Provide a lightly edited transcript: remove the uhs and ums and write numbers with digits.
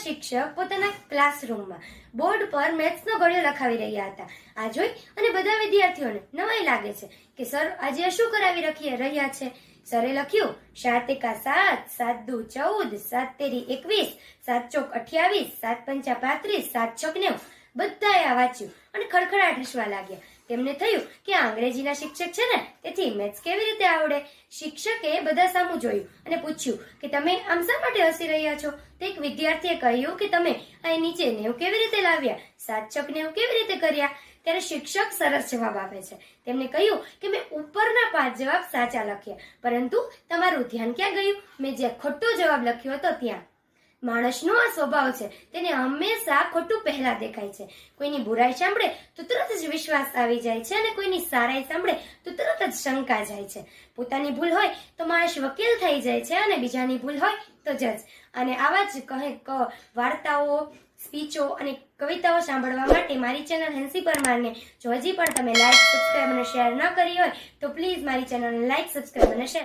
શિક્ષક પોતાના ક્લાસરૂમમાં બોર્ડ પર મેથ્સનો ઘડિયો લખાવી રહ્યા હતા. આ જોઈ અને બધા વિદ્યાર્થીઓને નવાઈ લાગે છે કે સર આજે શું કરાવી રહ્યા છે. સરે લખ્યું 7 એકા 7, 7 દુ 14, 7 તેરી 21, 7 ચોક 28, 7 પંચા 35, 7 છક 90. બધાએ આ વાંચ્યું અને ખડખડાટ હસવા લાગ્યા. તેમને થયું કે આ અંગ્રેજીના શિક્ષક છે ને, તેથી મેથ્સ કેવી રીતે આવડે. શિક્ષકે બધા સામું જોયું અને પૂછ્યું કે તમે આમ શા માટે હસી રહ્યા છો. તો એક વિદ્યાર્થીએ કહ્યું કે તમે અહીં નીચે 90 કેવી રીતે લાવ્યા, 7 છક 90 કેવી રીતે કર્યા. ત્યારે શિક્ષક સરસ જવાબ આપે છે. તેમને કહ્યું કે મેં ઉપરના 5 જવાબ સાચા લખ્યા, પરંતુ તમારું ધ્યાન ક્યાં ગયું, મેં જે ખોટો જવાબ લખ્યો હતો ત્યાં. માણસનો આ સ્વભાવ છે, તેને હંમેશા ખોટું પહેલા દેખાય છે. કોઈની બુરાઈ સાંભળે તો તરત જ વિશ્વાસ આવી જાય છે અને કોઈની સારાઈ સાંભળે તો તરત જ શંકા જાય છે. પોતાની ભૂલ હોય તો માણસ વકીલ થઈ જાય છે અને બીજાની ભૂલ હોય તો જજ. અને આવા જ વાર્તાઓ, સ્પીચો અને કવિતાઓ સાંભળવા માટે મારી ચેનલ હેન્સી પરમારને જો હજી પણ તમે લાઈક, સબસ્ક્રાઇબ અને શેર ન કરી હોય તો પ્લીઝ મારી ચેનલને લાઈક, સબસ્ક્રાઇબ અને શેર